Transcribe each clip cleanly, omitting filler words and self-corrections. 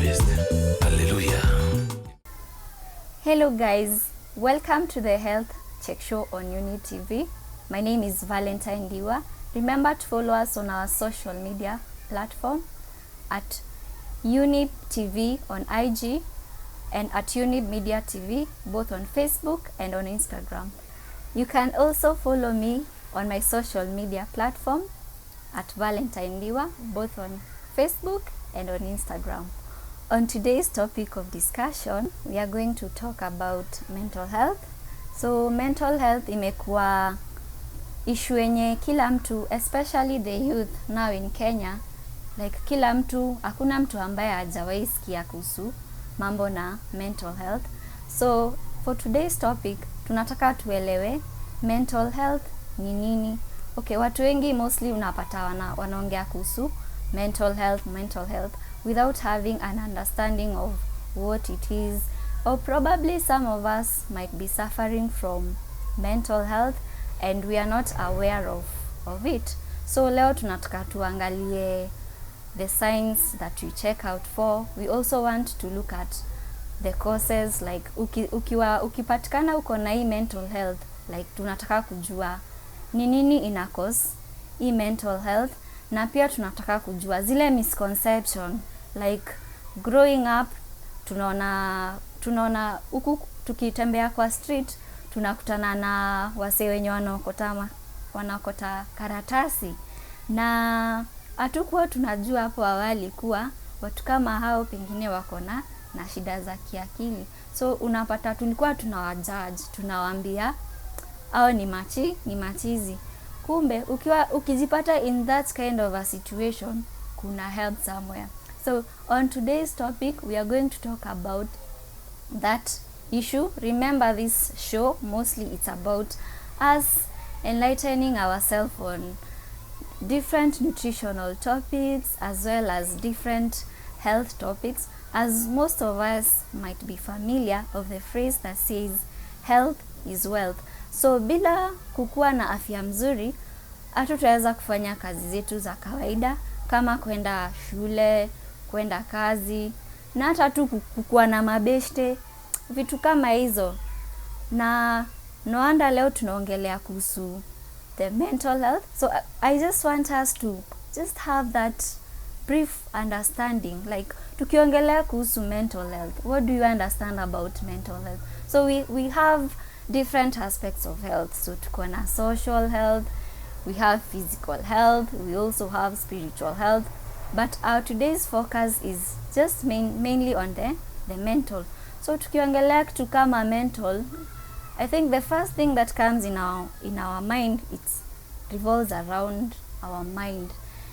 best. Hallelujah. Hello guys, welcome to the Health Check Show on Uni TV. My name is Valentine Diwa. Remember to follow us on our social media platform at Uni TV on IG and at Uni Media TV, both on Facebook and on Instagram. You can also follow me on my social media platform at Valentine Diwa, both on Facebook and on Instagram. On today's topic of discussion, we are going to talk about mental health. So mental health imekuwa issue yenye kila mtu, especially the youth now in Kenya, like kila mtu, hakuna mtu ambaye hajawahi sikia kuhusu mambo na mental health. So for today's topic, tunataka tuelewe mental health ni nini. Okay, watu wengi mostly unapata wanaongea kuhusu mental health without having an understanding of what it is, or probably some of us might be suffering from mental health and we are not aware of it. So leo tunataka tuangalie the signs that we check out for. We also want to look at the causes, like ukipatikana uko na hii mental health, like tunataka kujua ni nini ina cause hii mental health, na pia tunataka kujua zile misconception, like growing up tunaona huku tukitembea kwa street tunakutana na wase wenye wanakota karatasi, na hatukuwa tunajua hapo awali kuwa watu kama hao pengine wako na shida za kiakili. So unapata tulikuwa tunawajudge, tunawaambia hao ni machizi. Kumbe ukijipata in that kind of a situation, kuna help somewhere. So on today's topic, we are going to talk about that issue. Remember, this show mostly it's about us enlightening ourselves on different nutritional topics as well as different health topics, as most of us might be familiar of the phrase that says health is wealth. So bila kukuwa na afya mzuri, hatutaweza kufanya kazi zetu za kawaida kama kwenda shule, kwenda kazi, na hata tu kukuwa na mabeshte, vitu kama hizo. Na no wonder leo tunaongelea kuhusu the mental health. So I just want us to just have that brief understanding, like tukiongelea kuhusu mental health, what do you understand about mental health? So we have different aspects of health. So tuko na social health, we have physical health, we also have spiritual health, but our today's focus is just mainly on the mental. So tukiongelea kitu kama mental, I think the first thing that comes in our mind, it revolves around our mind.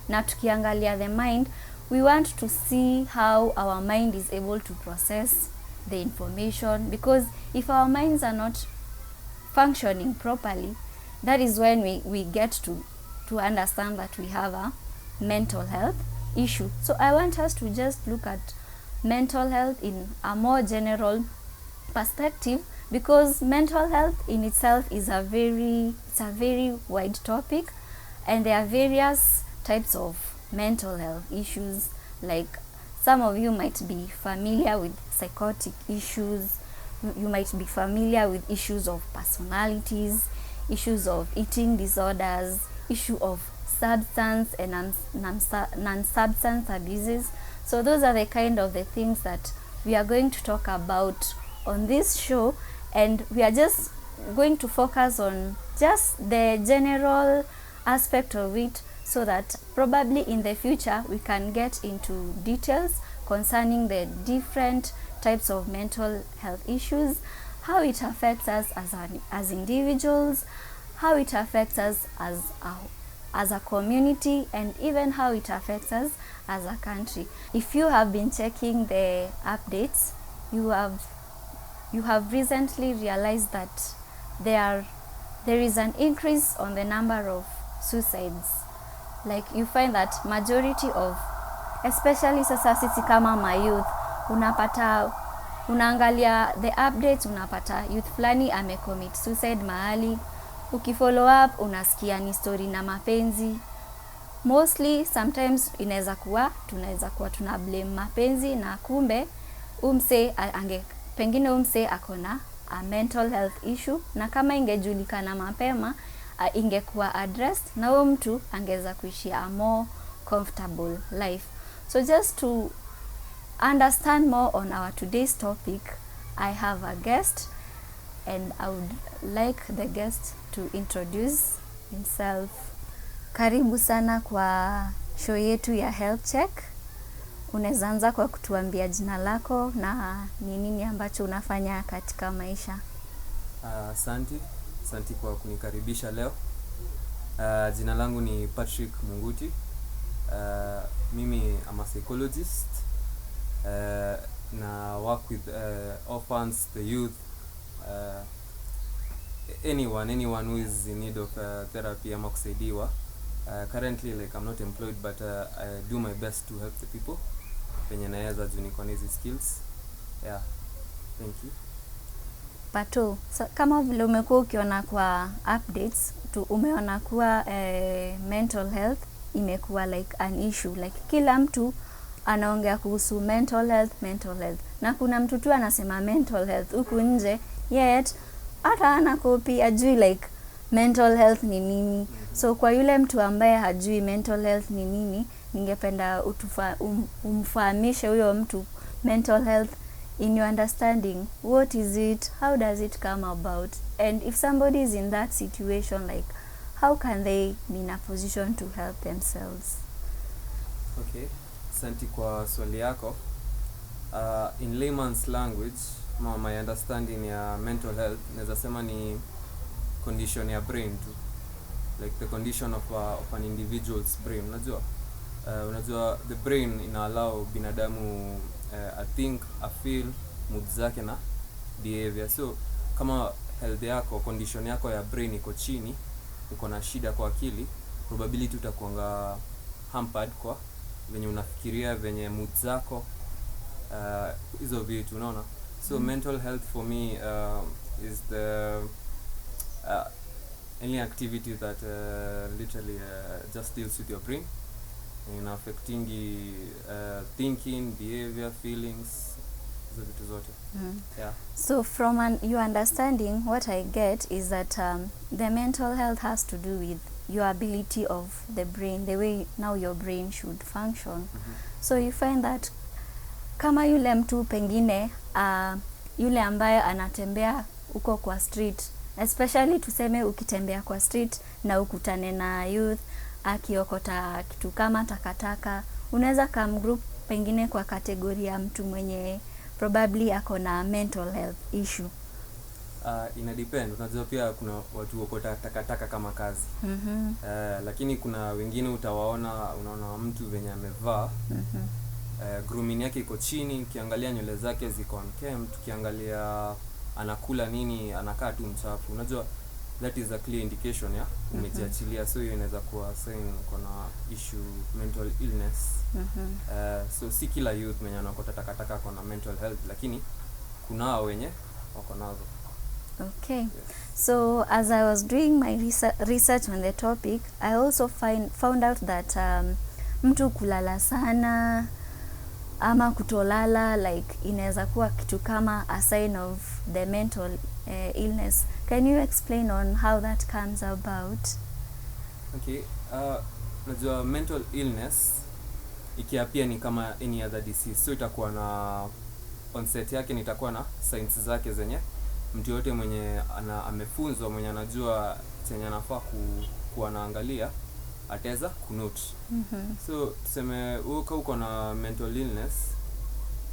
Na tukiangalia the mind, we want to see how our mind is able to process the information, because if our minds are not functioning properly, that is when we get to understand that we have a mental health issue. So I want us to just look at mental health in a more general perspective, because mental health in itself is a very wide topic, and there are various types of mental health issues. Like some of you might be familiar with psychotic issues, you might be familiar with issues of personalities, issues of eating disorders, issue of substance and non-substance abuses. So those are the kind of the things that we are going to talk about on this show, and we are just going to focus on just the general aspect of it, so that probably in the future we can get into details concerning the different types of mental health issues, how it affects us as individuals, how it affects us as a community, and even how it affects us as a country. If you have been checking the updates, you have recently realized that there is an increase on the number of suicides. Like you find that majority of, especially sasa sisi kama mayouth, unaangalia the updates, unapata youth fulani amecommit suicide mahali, ukifollow up unasikia ni story na mapenzi, mostly sometimes tunaweza kuwa tuna blame mapenzi, na kumbe pengine umse akona a mental health issue, na kama ingejulikana mapema ingekuwa addressed, na huyo mtu angeza kuishi a more comfortable life. So just to understand more on our today's topic, I have a guest, and I would like the guest to introduce himself. Karibu sana kwa show yetu ya Health Check. Unaweza anza kwa kutuambia jina lako na ni nini ambacho unafanya katika maisha. Asante kwa kunikaribisha leo. Jina langu ni Patrick Munguti. Mimi am a psychologist. Na work with orphans, the youth, anyone who is in need of therapy ama kusaidiwa. Currently like I'm not employed, but I do my best to help the people penye naweza juu niko na hizi skills. Yeah, thank you. Pato, so, kama vile umekuwa ukiona kwa updates umeona kuwa mental health imekuwa like an issue, like kila mtu anaongea kuhusu mental health, na kuna mtu tu anasema mental health huku nje, yet hata ana copy ajui like mental health ni nini. So kwa yule mtu ambaye hajui mental health ni nini, ningependa umfahamishe huyo mtu mental health in your understanding. What is it? How does it come about? And if somebody is in that situation, like how can they be in a position to help themselves? Okay, asante kwa swali yako. In layman's language, my understanding ya mental health naweza sema ni condition ya brain tu, like the condition of an individual's brain. Unajua the brain ina allow binadamu I think, I feel, mood zake na behavior. So kama health yako, condition yako ya brain iko chini, uko na shida kwa akili, probability utakuanga hampered kwa venye unafikiria, venye mood zako, hizo vitu, unaona. So mental health for me is the any activity that literally just deals with your brain, in affecting thinking, behavior, feelings, hizo vitu zote. Yeah. So from your understanding, what I get is that the mental health has to do with your ability of the brain, the way now your brain should function. So you find that kama yule mtu pengine yule ambaye anatembea uko kwa street, especially tuseme ukitembea kwa street na ukutane na youth akiokota kitu kama takataka, unaweza group pengine kwa kategoria ya mtu mwenye probably ako na mental health issue. Ina depend. Unajua pia kuna watu wakota takataka kama kazi. Lakini kuna wengine unaona mtu venye amevaa, grooming yake iko chini, ukiangalia nywele zake ziko unkempt, ukiangalia anakula nini, anakaa tu mchafu. Unajua that is a clear indication ya umejiachilia. So hiyo inaweza kuwa sign kuna issue, mental illness. So si kila youth mwenye anakota takataka kuna mental health, lakini kuna wenye wako nazo. Okay. Yes. So as I was doing my research on the topic, I also found out that mtu kulala sana ama kutolala like inaweza kuwa kitu kama a sign of the mental illness. Can you explain on how that comes about? Okay. Najua mental illness ikiapia ni kama any other disease. So itakuwa na onset yake, itakuwa na signs zake zenye mtu yote mwenye amefunzwa, mwenye anajua chenye anafaa kuwa naangalia ataweza kunote. So tuseme uko na mental illness,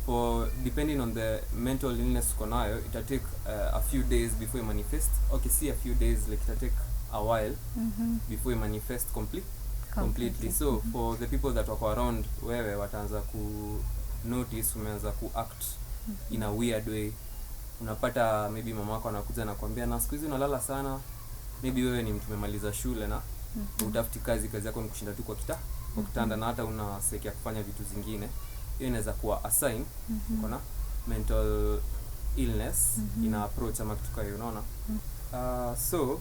for depending on the mental illness uko nayo, ita take a few days before it manifest. Okay, see a few days, like ita take a while before it manifest completely. So for the people that wako around wewe, wataanza ku notice umeanza ku act in a weird way. Unapata maybe mama yako anakuja na kuambia na siku hizi unalala sana. Maybe wewe ni mtu umemaliza shule na utafuti kazi yako ni kushinda tu kwa kitanda na hata una seki ya kufanya vitu zingine. Hiyo inaweza kuwa a sign kuna mental illness ina approach ama kitu kama hiyo, unaona. So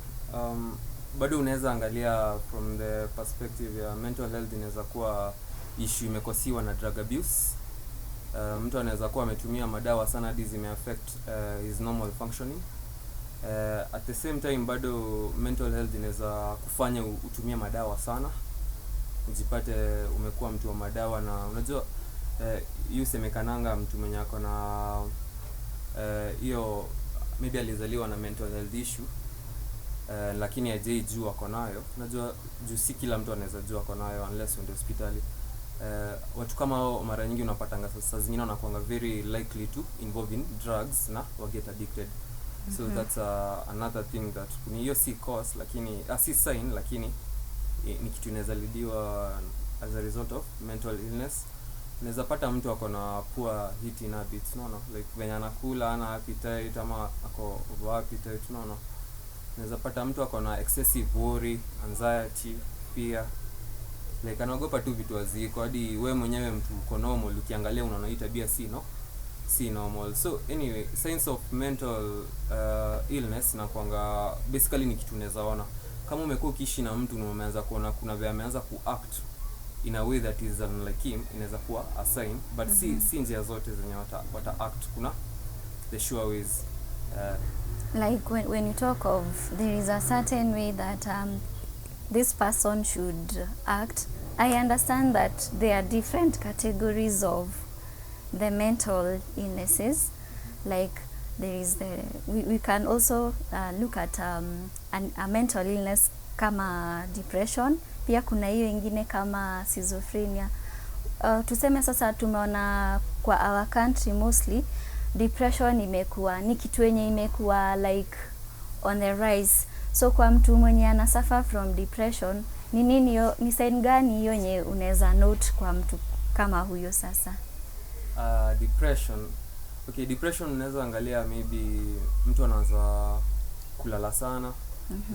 bado unaweza angalia from the perspective ya mental health. Inaweza kuwa issue imekosiwa na drug abuse. Mtu anaweza kuwa ametumia madawa sana hadi zimeaffect his normal functioning. At the same time bado mental health inaweza kufanya utumie madawa sana, ujipate umekuwa mtu wa madawa. Na unajua yusemekananga mtu mwenye ako na hiyo maybe alizaliwa na mental health issue, lakini hajai jua ako nayo. Unajua juu si kila mtu anaweza jua ako nayo unless uende hospitali. Watu kama hao mara nyingi unapatanga saa zingine wanakuanga very likely to involve in drugs na get addicted. So that's another thing that ni hiyo si cause lakini si sign, lakini ni kitu inaweza lidiwa as a result of mental illness. Unaweza pata mtu ako na poor eating habits, unaona, like venye anakula ana appetite ama ako over appetite, unaona. Unaweza pata mtu ako na excessive worry, anxiety, fear, like anaogopa tu vitu haziko, hadi wewe mwenyewe mtu uko normal ukiangalia unaona hii tabia si normal. So anyway, signs of mental illness na kwanga basically ni kitu unaweza ona kama umekuwa ukiishi na mtu na umeanza kuona kuna vile ameanza kuact in a way that is unlike him, inaweza kuwa a sign, but si njia zote zenye wata act. Kuna the sure ways. Like when you talk of there is a certain way that this person should act, I understand that there are different categories of the mental illnesses. Like there is we can also look at a mental illness kama depression. Pia kuna hiyo ingine kama schizophrenia. Tuseme sasa tumeona kwa our country mostly depression imekuwa ni kitu yenye imekuwa like on the rise. So kwa mtu mwenye ana suffer from depression, ni nini hiyo, ni sign gani hiyo yenye unaweza note kwa mtu kama huyo sasa? Depression. Okay, depression unaweza angalia maybe mtu anaanza kulala sana,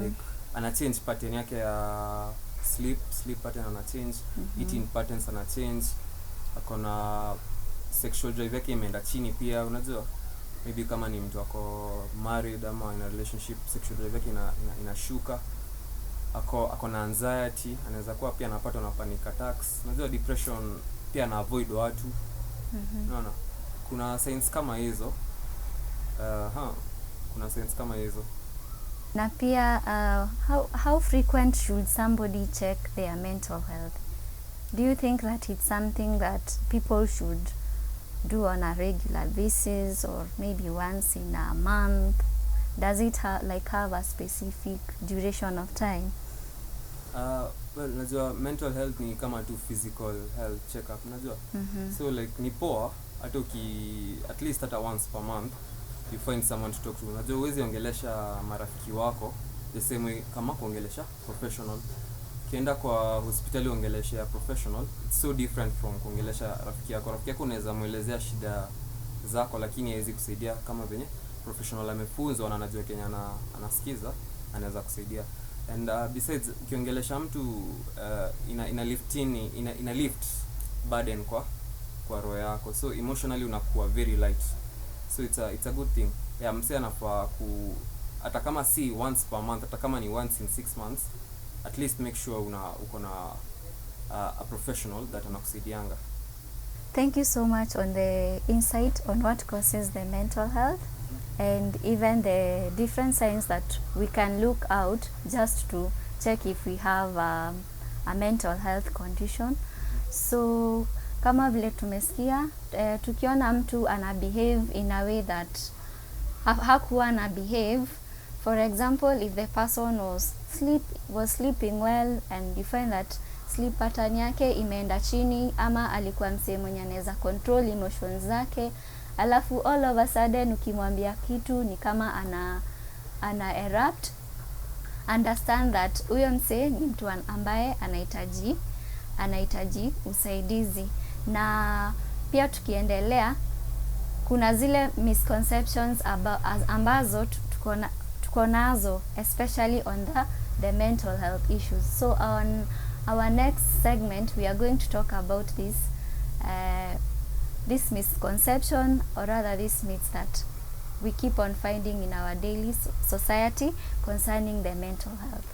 like ana change pattern yake ya sleep pattern ana change, eating patterns ana change, akona sexual drive yake imeenda chini pia. Unajua maybe kama ni mtu ako married ama in a relationship, sexual drive yake inashuka. Ako na anxiety, anaweza kuwa pia anapata na panic attacks. Unajua depression pia na avoid watu. Unaona kuna signs kama hizo. Kuna signs kama hizo. Na pia how frequent should somebody check their mental health? Do you think that it's something that people should do on a regular basis, or maybe once in a month? Does it have a specific duration of time? Well, najua mental health ni kama tu physical health check-up, najua. So like ni poa hata at least hata once per month you find someone to talk to. Najua huwezi ongelesha marafiki wako the same way kama kuongelesha professional. Kienda kwa hospitali ongelesha professional, it's so different from kuongelesha rafiki yako. Rafiki yako unaweza muelezea shida zako, lakini haiwezi kusaidia kama venye professional amefunzwa na anajua Kenya anasikiza, anaweza kusaidia. And besides ukiongelesha mtu ina lift burden kwa roho yako, so emotionally unakuwa very light. So it's a good thing. Msee anafaa hata kama si once per month, hata kama ni once in 6 months, at least make sure uko na a professional that anakusaidianga. Thank you so much on the insight on what causes the mental health and even the different signs that we can look out just to check if we have a mental health condition. So kama vile tumesikia, tukiona mtu ana behave in a way that hakuwa na behave. For example, if the person was sleeping well and you find that sleep pattern yake imeenda chini, ama alikuwa msee mwenye anaweza control emotions zake, alafu all of a sudden ukimwambia kitu ni kama ana erupt, understand that huyo msee ni mtu ambaye anahitaji usaidizi. Na pia tukiendelea, kuna zile misconceptions ambazo tuko nazo especially on the mental health issues. So on our next segment we are going to talk about this misconception, or rather this myths that we keep on finding in our daily society concerning the mental health.